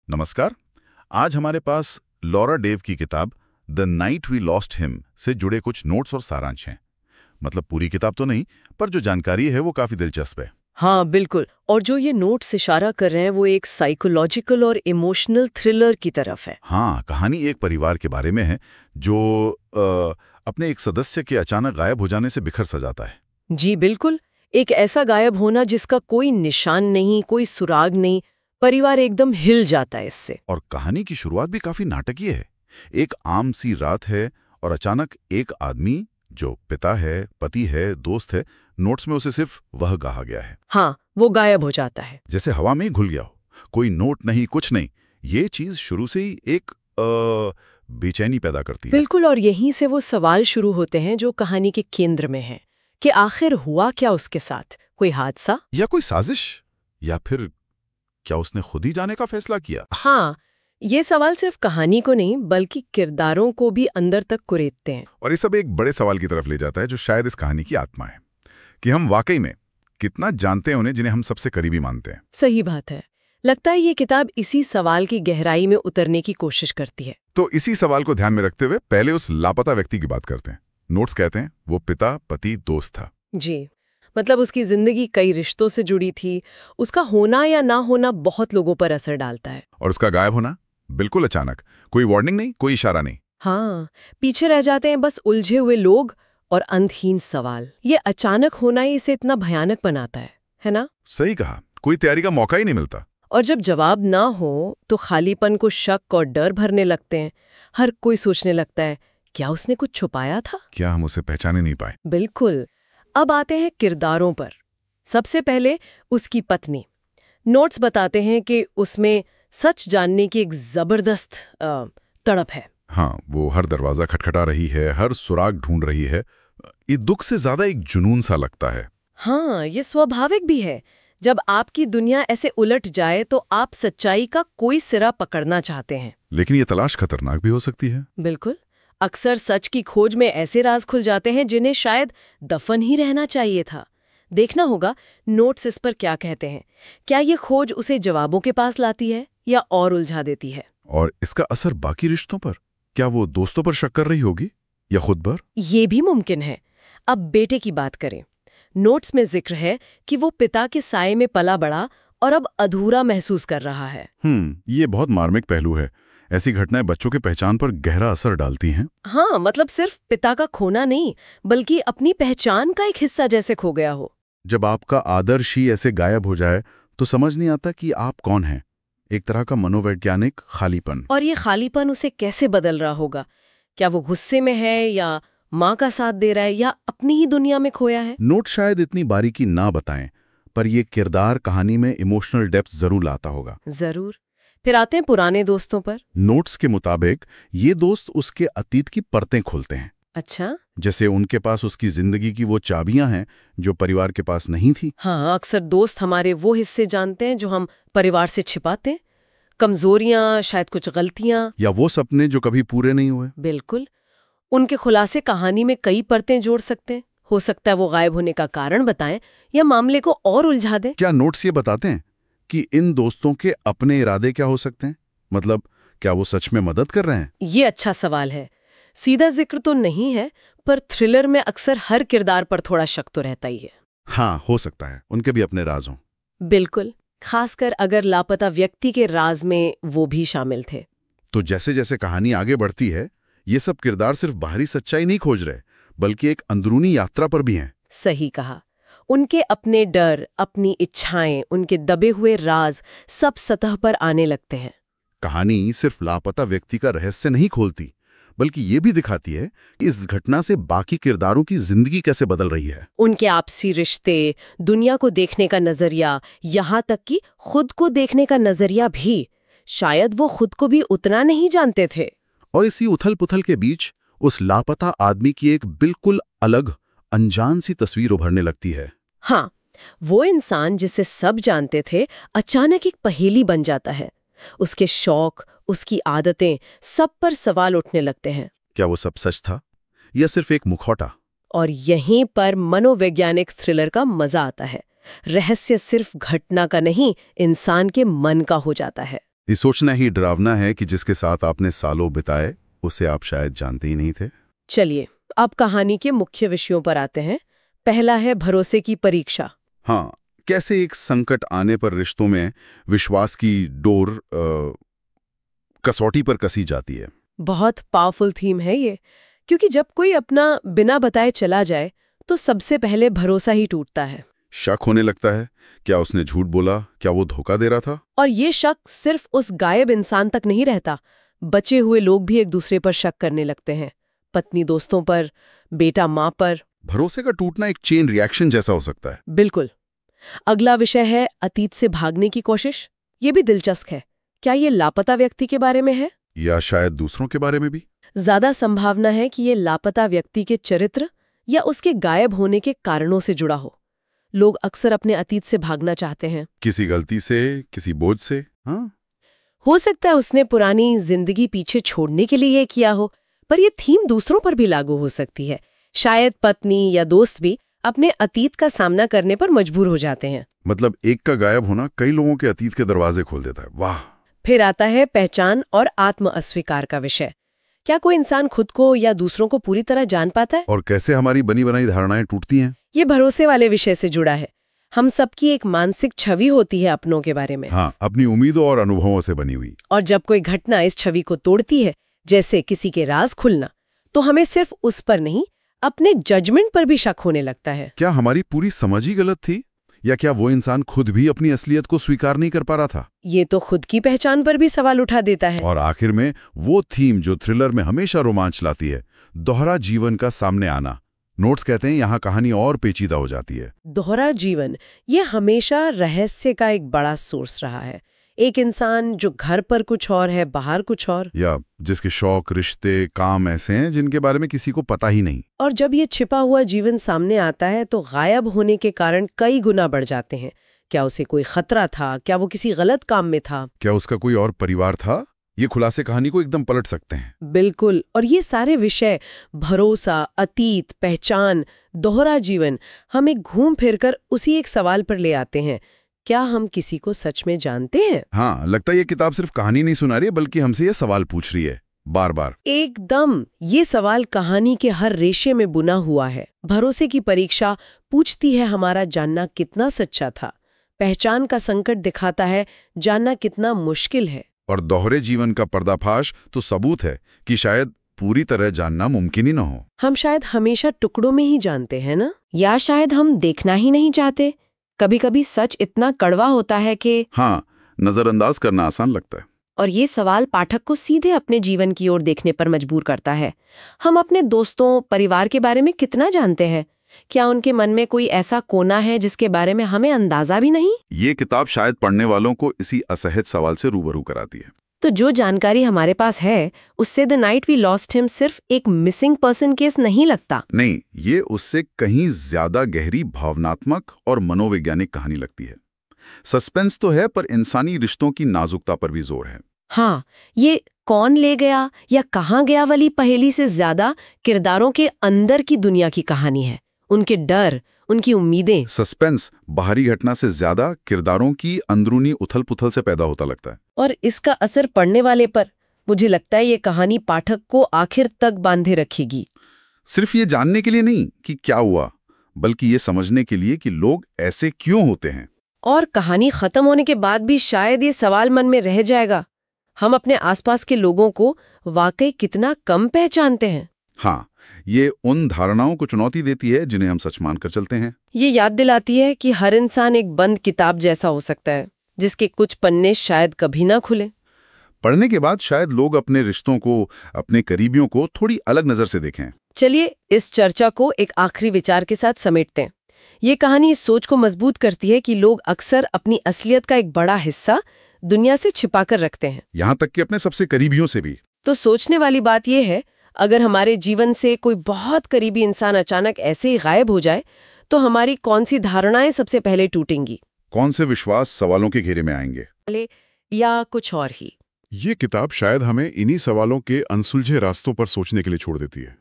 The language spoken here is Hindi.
नमस्कार। आज हमारे पास लॉरा डेव की किताब the night we lost him से जुड़े कुछ नोट्स और सारांश हैं। मतलब पूरी किताब तो नहीं, पर जो जानकारी है वो काफी दिलचस्प है। हाँ बिल्कुल। और जो ये नोट्स इशारा कर रहे हैं वो एक साइकोलॉजिकल और इमोशनल थ्रिलर की तरफ है। हाँ, कहानी एक परिवार के बारे में है जो अपने एक सदस्य के अचानक गायब हो जाने से बिखर सा जाता है। जी बिल्कुल। एक ऐसा गायब होना जिसका कोई निशान नहीं, कोई सुराग नहीं। परिवार एकदम हिल जाता है इससे। और कहानी की शुरुआत भी काफी नाटकीय है। एक आम सी रात है और अचानक एक आदमी जो पिता है, पति है, दोस्त है, नोट्स में उसे सिर्फ वह कहा गया है। हाँ, वो गायब हो जाता है। जैसे हवा में ही घुल गया हो। कोई नोट नहीं, कुछ नहीं। ये चीज शुरू से ही एक बेचैनी पैदा करती है। बिल्कुल। और यहीं से वो सवाल शुरू होते हैं जो कहानी के केंद्र में है कि आखिर हुआ क्या उसके साथ। कोई हादसा या कोई साजिश, या फिर क्या उसने खुद ही जाने का फैसला किया? हाँ, ये सवाल सिर्फ कहानी को नहीं बल्कि किरदारों को भी अंदर तक कुरेदते हैं। और ये सब एक बड़े सवाल की तरफ ले जाता है जो शायद इस कहानी की आत्मा है, कि हम वाकई में कितना जानते हैं उन्हें जिन्हें हम सबसे करीबी मानते हैं। सही बात है। लगता है ये किताब इसी सवाल की गहराई में उतरने की कोशिश करती है। तो इसी सवाल को ध्यान में रखते हुए पहले उस लापता व्यक्ति की बात करते हैं। नोट्स कहते हैं वो पिता, पति, दोस्त था। जी, मतलब उसकी जिंदगी कई रिश्तों से जुड़ी थी। उसका होना या ना होना बहुत लोगों पर असर डालता है। और उसका गायब होना बिल्कुल अचानक, कोई वार्निंग नहीं, कोई इशारा नहीं। हाँ, पीछे रह जाते हैं बस उलझे हुए लोग और अंतहीन सवाल। ये अचानक होना ही इसे इतना भयानक बनाता है ना? सही कहा, कोई तैयारी का मौका ही नहीं मिलता। और जब जवाब ना हो तो खालीपन को शक और डर भरने लगते हैं। हर कोई सोचने लगता है, क्या उसने कुछ छुपाया था? क्या हम उसे पहचाने नहीं पाए? बिल्कुल। अब आते हैं किरदारों पर। सबसे पहले उसकी पत्नी। नोट्स बताते हैं कि उसमें सच जानने की एक जबरदस्त तड़प है। हाँ, वो हर दरवाजा खटखटा रही है, हर सुराग ढूंढ रही है। ये दुख से ज्यादा एक जुनून सा लगता है। हाँ, ये स्वाभाविक भी है। जब आपकी दुनिया ऐसे उलट जाए तो आप सच्चाई का कोई सिरा पकड़ना चाहते हैं। लेकिन ये तलाश खतरनाक भी हो सकती है। बिल्कुल। अक्सर सच की खोज में ऐसे राज खुल जाते हैं जिन्हें शायद दफन ही रहना चाहिए था। देखना होगा नोट्स इस पर क्या कहते हैं। क्या ये खोज उसे जवाबों के पास लाती है या और उलझा देती है? और इसका असर बाकी रिश्तों पर? क्या वो दोस्तों पर शक कर रही होगी या खुद पर? ये भी मुमकिन है। अब बेटे की बात करें। नोट्स में जिक्र है कि वो पिता के साये में पला बड़ा और अब अधूरा महसूस कर रहा है। ये बहुत मार्मिक पहलू है। ऐसी घटनाएं बच्चों की पहचान पर गहरा असर डालती हैं। हाँ, मतलब सिर्फ पिता का खोना नहीं बल्कि अपनी पहचान का एक हिस्सा जैसे खो गया हो। जब आपका आदर्श ही ऐसे गायब हो जाए तो समझ नहीं आता कि आप कौन हैं। एक तरह का मनोवैज्ञानिक खालीपन। और ये खालीपन उसे कैसे बदल रहा होगा? क्या वो गुस्से में है या माँ का साथ दे रहा है या अपनी ही दुनिया में खोया है? नोट शायद इतनी बारीकी ना बताएं, पर ये किरदार कहानी में इमोशनल डेप्थ जरूर लाता होगा। जरूर। फिर आते हैं पुराने दोस्तों पर। नोट्स के मुताबिक ये दोस्त उसके अतीत की परतें खोलते हैं। अच्छा। जैसे उनके पास उसकी जिंदगी की वो चाबियां हैं जो परिवार के पास नहीं थी। हाँ, अक्सर दोस्त हमारे वो हिस्से जानते हैं जो हम परिवार से छिपाते हैं। कमजोरियां, शायद कुछ गलतियां, या वो सपने जो कभी पूरे नहीं हुए। बिल्कुल। उनके खुलासे कहानी में कई परतें जोड़ सकते हैं। हो सकता है वो गायब होने का कारण बताएं या मामले को और उलझा दें। क्या नोट्स ये बताते हैं कि इन दोस्तों के अपने इरादे क्या हो सकते हैं? मतलब क्या वो सच में मदद कर रहे हैं? ये अच्छा सवाल है। सीधा जिक्र तो नहीं है, पर थ्रिलर में अक्सर हर किरदार पर थोड़ा शक तो रहता ही है। हाँ, हो सकता है उनके भी अपने राज हों। बिल्कुल, खासकर अगर लापता व्यक्ति के राज में वो भी शामिल थे। तो जैसे जैसे कहानी आगे बढ़ती है, ये सब किरदार सिर्फ बाहरी सच्चाई नहीं खोज रहे, बल्कि एक अंदरूनी यात्रा पर भी हैं। सही कहा। उनके अपने डर, अपनी इच्छाएं, उनके दबे हुए राज सब सतह पर आने लगते हैं। कहानी सिर्फ लापता व्यक्ति का रहस्य नहीं खोलती, बल्कि ये भी दिखाती है कि इस घटना से बाकी किरदारों की जिंदगी कैसे बदल रही है। उनके आपसी रिश्ते, दुनिया को देखने का नजरिया, यहाँ तक कि खुद को देखने का नजरिया भी। शायद वो खुद को भी उतना नहीं जानते थे। और इसी उथल पुथल के बीच उस लापता आदमी की एक बिल्कुल अलग, अनजान सी तस्वीर उभरने लगती है। हाँ, वो इंसान जिसे सब जानते थे अचानक एक पहेली बन जाता है। उसके शौक, उसकी आदतें, सब पर सवाल उठने लगते हैं। क्या वो सब सच था या सिर्फ एक मुखौटा? और यहीं पर मनोवैज्ञानिक थ्रिलर का मजा आता है। रहस्य सिर्फ घटना का नहीं, इंसान के मन का हो जाता है। ये सोचना ही डरावना है कि जिसके साथ आपने सालों बिताए उसे आप शायद जानते ही नहीं थे। चलिए अब कहानी के मुख्य विषयों पर आते हैं। पहला है भरोसे की परीक्षा। हाँ, कैसे एक संकट आने पर रिश्तों में विश्वास की डोर कसौटी पर कसी जाती है। बहुत पावरफुल थीम है ये, क्योंकि जब कोई अपना बिना बताए चला जाए तो सबसे पहले भरोसा ही टूटता है। शक होने लगता है, क्या उसने झूठ बोला, क्या वो धोखा दे रहा था। और ये शक सिर्फ उस गायब इंसान तक नहीं रहता, बचे हुए लोग भी एक दूसरे पर शक करने लगते हैं। पत्नी दोस्तों पर, बेटा माँ पर। भरोसे का टूटना एक चेन रिएक्शन जैसा हो सकता है। बिल्कुल। अगला विषय है अतीत से भागने की कोशिश। ये भी दिलचस्प है। क्या ये लापता व्यक्ति के बारे में है, या शायद दूसरों के बारे में भी? ज्यादा संभावना है कि ये लापता व्यक्ति के चरित्र या उसके गायब होने के कारणों से जुड़ा हो। लोग अक्सर अपने अतीत से भागना चाहते हैं, किसी गलती से, किसी बोझ से। हाँ, हो सकता है उसने पुरानी जिंदगी पीछे छोड़ने के लिए ये किया हो, पर ये थीम दूसरों पर भी लागू हो सकती है। शायद पत्नी या दोस्त भी अपने अतीत का सामना करने पर मजबूर हो जाते हैं। मतलब एक का गायब होना कई लोगों के अतीत के दरवाजे खोल देता है। वाह। फिर आता है पहचान और आत्म अस्वीकार का विषय। क्या कोई इंसान खुद को या दूसरों को पूरी तरह जान पाता है? और कैसे हमारी बनी बनाई धारणाएं टूटती हैं? ये भरोसे वाले विषय से जुड़ा है। हम सबकी एक मानसिक छवि होती है अपनों के बारे में। हाँ, अपनी उम्मीदों और अनुभवों से बनी हुई। और जब कोई घटना इस छवि को तोड़ती है, जैसे किसी के राज खुलना, तो हमें सिर्फ उस पर नहीं, अपने जजमेंट पर भी शक होने लगता है। क्या हमारी पूरी समझ ही गलत थी, या क्या वो इंसान खुद भी अपनी असलियत को स्वीकार नहीं कर पा रहा था? ये तो खुद की पहचान पर भी सवाल उठा देता है। और आखिर में वो थीम जो थ्रिलर में हमेशा रोमांच लाती है, दोहरा जीवन का सामने आना। नोट्स कहते हैं यहाँ कहानी और पेचीदा हो जाती है। दोहरा जीवन ये हमेशा रहस्य का एक बड़ा सोर्स रहा है। एक इंसान जो घर पर कुछ और है, बाहर कुछ और, या जिसके शौक, रिश्ते, काम ऐसे हैं जिनके बारे में किसी को पता ही नहीं। और जब ये छिपा हुआ जीवन सामने आता है तो गायब होने के कारण कई गुना बढ़ जाते हैं। क्या उसे कोई खतरा था? क्या वो किसी गलत काम में था? क्या उसका कोई और परिवार था? ये खुलासे कहानी को एकदम पलट सकते हैं। बिल्कुल। और ये सारे विषय, भरोसा, अतीत, पहचान, दोहरा जीवन, हमें घूम फिरकर उसी एक सवाल पर ले आते हैं, क्या हम किसी को सच में जानते हैं? हाँ, लगता है ये किताब सिर्फ कहानी नहीं सुना रही है, बल्कि हमसे ये सवाल पूछ रही है बार बार। एकदम। ये सवाल कहानी के हर रेशे में बुना हुआ है। भरोसे की परीक्षा पूछती है हमारा जानना कितना सच्चा था। पहचान का संकट दिखाता है जानना कितना मुश्किल है। और दोहरे जीवन का पर्दाफाश तो सबूत है कि शायद पूरी तरह जानना मुमकिन ही न हो। हम शायद हमेशा टुकड़ों में ही जानते हैं ना? या शायद हम देखना ही नहीं चाहते। कभी कभी सच इतना कड़वा होता है कि हाँ, नजरअंदाज करना आसान लगता है। और ये सवाल पाठक को सीधे अपने जीवन की ओर देखने पर मजबूर करता है। हम अपने दोस्तों, परिवार के बारे में कितना जानते हैं? क्या उनके मन में कोई ऐसा कोना है जिसके बारे में हमें अंदाजा भी नहीं? ये किताब शायद पढ़ने वालों को इसी असहज सवाल से रूबरू कराती है। तो जो जानकारी हमारे पास है, उससे the night we lost him सिर्फ एक मिसिंग पर्सन केस नहीं लगता। नहीं, ये उससे कहीं ज्यादा गहरी भावनात्मक और मनोवैज्ञानिक कहानी लगती है। सस्पेंस तो है, पर इंसानी रिश्तों की नाजुकता पर भी जोर है। हाँ, ये कौन ले गया या कहाँ गया वाली पहेली से ज्यादा किरदारों के अंदर की दुनिया की कहानी है। उनके डर, उनकी उम्मीदें। सस्पेंस बाहरी घटना से ज्यादा किरदारों की अंदरूनी उथल-पुथल से पैदा होता लगता है। और इसका असर पढ़ने वाले पर, मुझे लगता है ये कहानी पाठक को आखिर तक बांधे रखेगी। सिर्फ ये जानने के लिए नहीं कि क्या हुआ, बल्कि ये समझने के लिए कि लोग ऐसे क्यों होते हैं। और कहानी खत्म होने के बाद भी शायद ये सवाल मन में रह जाएगा, हम अपने आसपास के लोगों को वाकई कितना कम पहचानते हैं। हाँ, ये उन धारणाओं को चुनौती देती है जिन्हें हम सच मानकर चलते हैं। ये याद दिलाती है कि हर इंसान एक बंद किताब जैसा हो सकता है, जिसके कुछ पन्ने शायद कभी ना खुले। पढ़ने के बाद शायद लोग अपने रिश्तों को, अपने करीबियों को थोड़ी अलग नजर से देखें। चलिए इस चर्चा को एक आखिरी विचार के साथ समेटते हैं। ये कहानी इस सोच को मजबूत करती है कि लोग अक्सर अपनी असलियत का एक बड़ा हिस्सा दुनिया से छिपाकर रखते हैं, यहाँ तक कि अपने सबसे करीबियों से भी। तो सोचने वाली बात यह है, अगर हमारे जीवन से कोई बहुत करीबी इंसान अचानक ऐसे ही गायब हो जाए, तो हमारी कौन सी धारणाएं सबसे पहले टूटेंगी? कौन से विश्वास सवालों के घेरे में आएंगे? या कुछ और ही? ये किताब शायद हमें इन्हीं सवालों के अनसुलझे रास्तों पर सोचने के लिए छोड़ देती है।